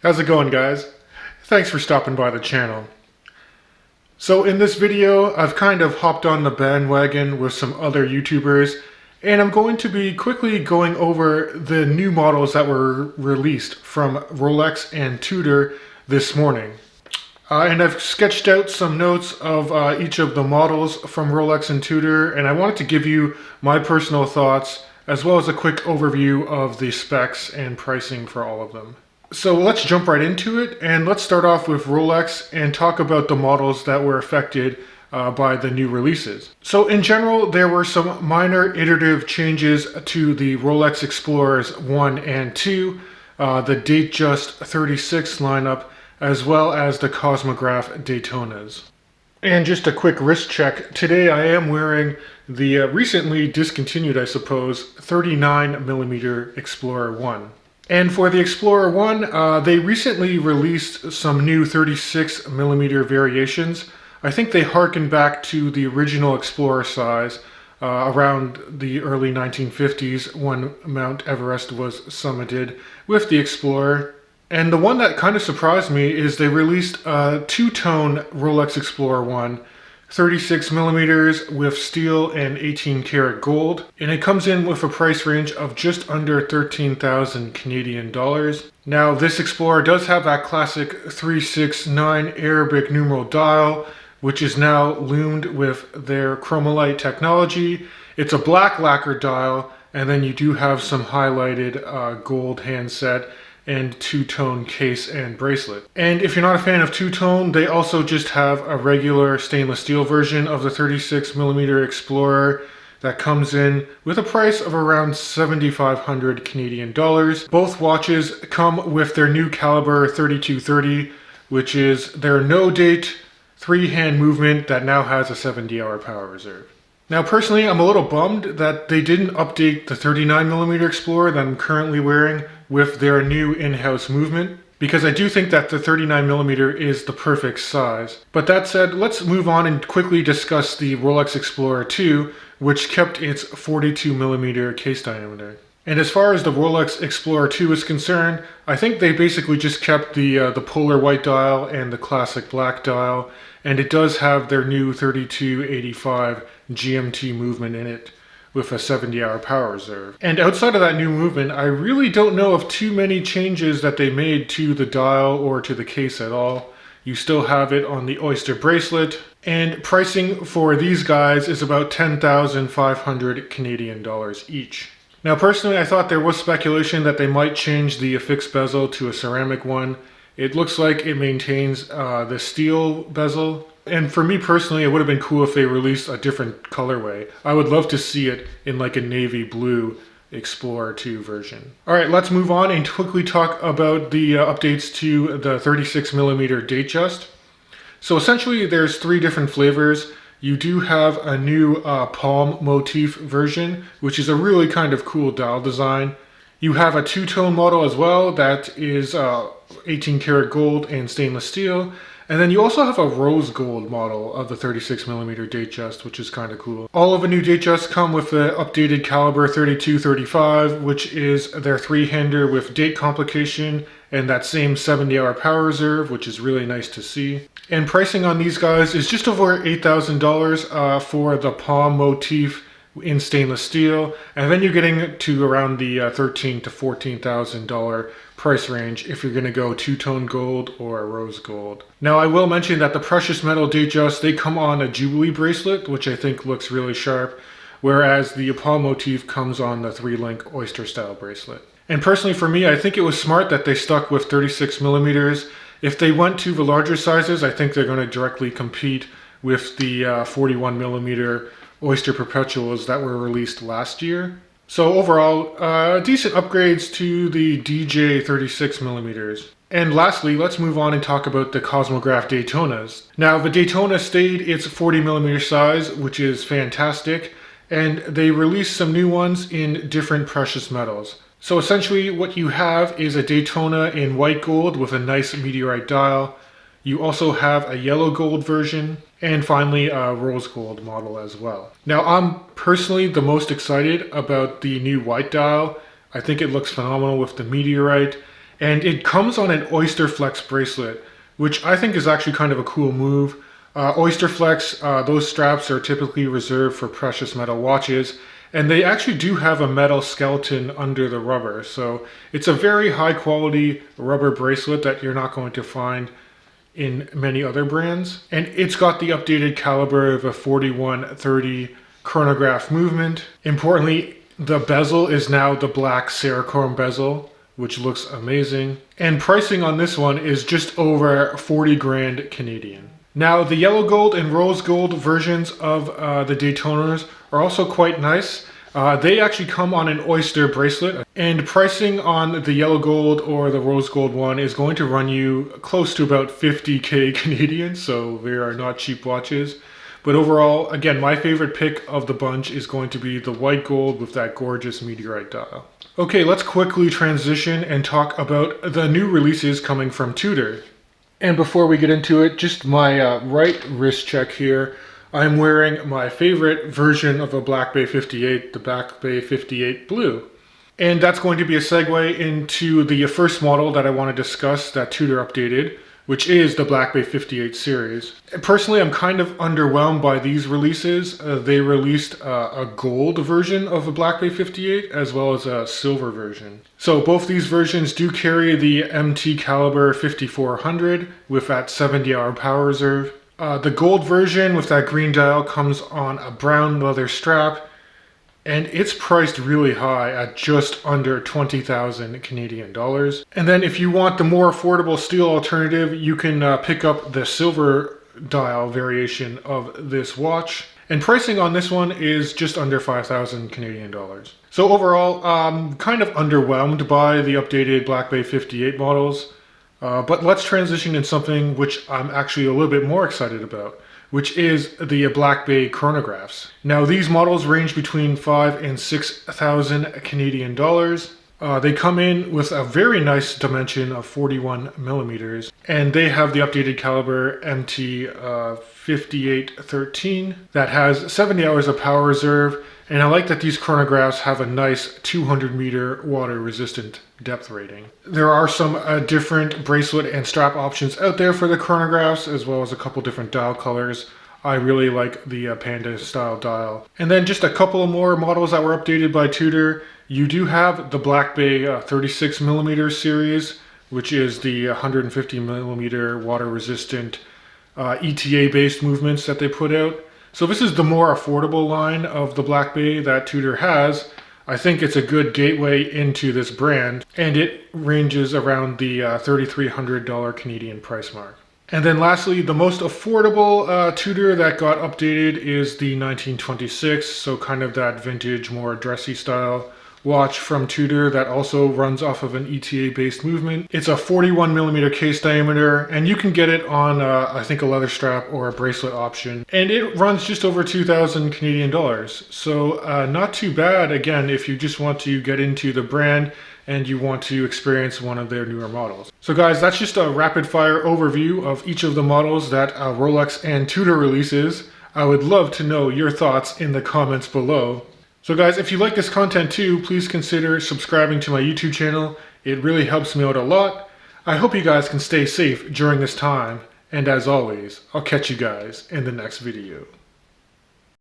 How's it going, guys? Thanks for stopping by the channel. So in this video, I've kind of hopped on the bandwagon with some other YouTubers, and I'm going to be quickly going over the new models that were released from Rolex and Tudor this morning. And I've sketched out some notes of each of the models from Rolex and Tudor, and I wanted to give you my personal thoughts, as well as a quick overview of the specs and pricing for all of them. So let's jump right into it, and let's start off with Rolex and talk about the models that were affected by the new releases. So in general, there were some minor iterative changes to the Rolex Explorers 1 and 2, the Datejust 36 lineup, as well as the Cosmograph Daytonas. And just a quick wrist check, today I am wearing the recently discontinued, I suppose, 39mm Explorer 1. And for the Explorer 1, they recently released some new 36mm variations. I think they harken back to the original Explorer size around the early 1950s when Mount Everest was summited with the Explorer. And the one that kind of surprised me is they released a two-tone Rolex Explorer 1, 36mm with steel and 18 karat gold, and it comes in with a price range of just under 13,000 Canadian dollars. Now this Explorer does have that classic 369 Arabic numeral dial, which is now loomed with their Chromolite technology. It's a black lacquer dial, and then you do have some highlighted gold handset and two-tone case and bracelet. And if you're not a fan of two-tone, they also just have a regular stainless steel version of the 36mm Explorer that comes in with a price of around 7,500 Canadian dollars. Both watches come with their new caliber 3230, which is their no-date 3-hand movement that now has a 70-hour power reserve. Now personally, I'm a little bummed that they didn't update the 39mm Explorer that I'm currently wearing with their new in-house movement, because I do think that the 39mm is the perfect size. But that said, let's move on and quickly discuss the Rolex Explorer 2, which kept its 42mm case diameter. And as far as the Rolex Explorer 2 is concerned, I think they basically just kept the polar white dial and the classic black dial, and it does have their new 3285 GMT movement in it with a 70-hour power reserve. And outside of that new movement, I really don't know of too many changes that they made to the dial or to the case at all. You still have it on the Oyster bracelet, and pricing for these guys is about 10,500 Canadian dollars each. Now personally, I thought there was speculation that they might change the affixed bezel to a ceramic one. It looks like it maintains the steel bezel. And for me personally, it would have been cool if they released a different colorway. I would love to see it in like a navy blue Explorer 2 version. Alright, let's move on and quickly talk about the updates to the 36mm Datejust. So essentially there's 3 different flavors. You do have a new palm motif version, which is a really kind of cool dial design. You have a two-tone model as well that is 18 karat gold and stainless steel. And then you also have a rose gold model of the 36mm Datejust, which is kind of cool. All of the new Datejusts come with the updated caliber 3235, which is their 3-hander with date complication and that same 70-hour power reserve, which is really nice to see. And pricing on these guys is just over $8,000 for the palm motif in stainless steel, and then you're getting to around the $13,000 to $14,000 price range if you're going to go two-tone gold or rose gold. Now I will mention that the precious metal Datejust, they come on a Jubilee bracelet, which I think looks really sharp, whereas the palm motif comes on the 3-link Oyster style bracelet. And personally for me, I think it was smart that they stuck with 36mm. If they went to the larger sizes, I think they're going to directly compete with the 41mm Oyster Perpetuals that were released last year. So overall, decent upgrades to the DJ 36mm. And lastly, let's move on and talk about the Cosmograph Daytonas. Now, the Daytona stayed its 40mm size, which is fantastic, and they released some new ones in different precious metals. So essentially what you have is a Daytona in white gold with a nice meteorite dial. You also have a yellow gold version, and finally a rose gold model as well. Now I'm personally the most excited about the new white dial. I think it looks phenomenal with the meteorite, And it comes on an Oyster Flex bracelet, which I think is actually kind of a cool move. Oyster Flex, those straps are typically reserved for precious metal watches, and they actually do have a metal skeleton under the rubber. So it's a very high quality rubber bracelet that you're not going to find in many other brands. And it's got the updated caliber of a 4130 chronograph movement. Importantly, the bezel is now the black Cerakote bezel, which looks amazing. And pricing on this one is just over 40 grand Canadian. Now, the yellow gold and rose gold versions of the Daytonas are also quite nice. They actually come on an oyster bracelet, and pricing on the yellow gold or the rose gold one is going to run you close to about 50k Canadian, so they are not cheap watches. But overall, again, my favorite pick of the bunch is going to be the white gold with that gorgeous meteorite dial. Okay, let's quickly transition and talk about the new releases coming from Tudor. And before we get into it, just my right wrist check here. I'm wearing my favorite version of a Black Bay 58, the Black Bay 58 Blue. And that's going to be a segue into the first model that I want to discuss that Tudor updated, which is the Black Bay 58 series. Personally, I'm kind of underwhelmed by these releases. They released a gold version of a Black Bay 58 as well as a silver version. So both these versions do carry the MT caliber 5400 with that 70-hour power reserve. The gold version with that green dial comes on a brown leather strap, and it's priced really high at just under 20,000 Canadian dollars. And then if you want the more affordable steel alternative, you can pick up the silver dial variation of this watch. And pricing on this one is just under 5,000 Canadian dollars. So overall, I'm kind of underwhelmed by the updated Black Bay 58 models. But let's transition into something which I'm actually a little bit more excited about, which is the Black Bay chronographs. Now, these models range between 5,000 and 6,000 Canadian dollars. They come in with a very nice dimension of 41 millimeters, and they have the updated caliber MT 5813 that has 70 hours of power reserve. And I like that these chronographs have a nice 200 meter water resistant depth rating. There are some different bracelet and strap options out there for the chronographs, as well as a couple different dial colors. I really like the Panda style dial. And then just a couple more models that were updated by Tudor. You do have the Black Bay 36 millimeter series, which is the 150 millimeter water resistant ETA based movements that they put out. So this is the more affordable line of the Black Bay that Tudor has. I think it's a good gateway into this brand, and it ranges around the $3,300 Canadian price mark. And then lastly, the most affordable Tudor that got updated is the 1926, so kind of that vintage, more dressy style watch from Tudor that also runs off of an ETA-based movement. It's a 41 millimeter case diameter, and you can get it on, I think, a leather strap or a bracelet option. And it runs just over 2,000 Canadian dollars. So not too bad, again, if you just want to get into the brand and you want to experience one of their newer models. So guys, that's just a rapid fire overview of each of the models that Rolex and Tudor releases. I would love to know your thoughts in the comments below. So guys, if you like this content too, please consider subscribing to my YouTube channel. It really helps me out a lot. I hope you guys can stay safe during this time. And as always, I'll catch you guys in the next video.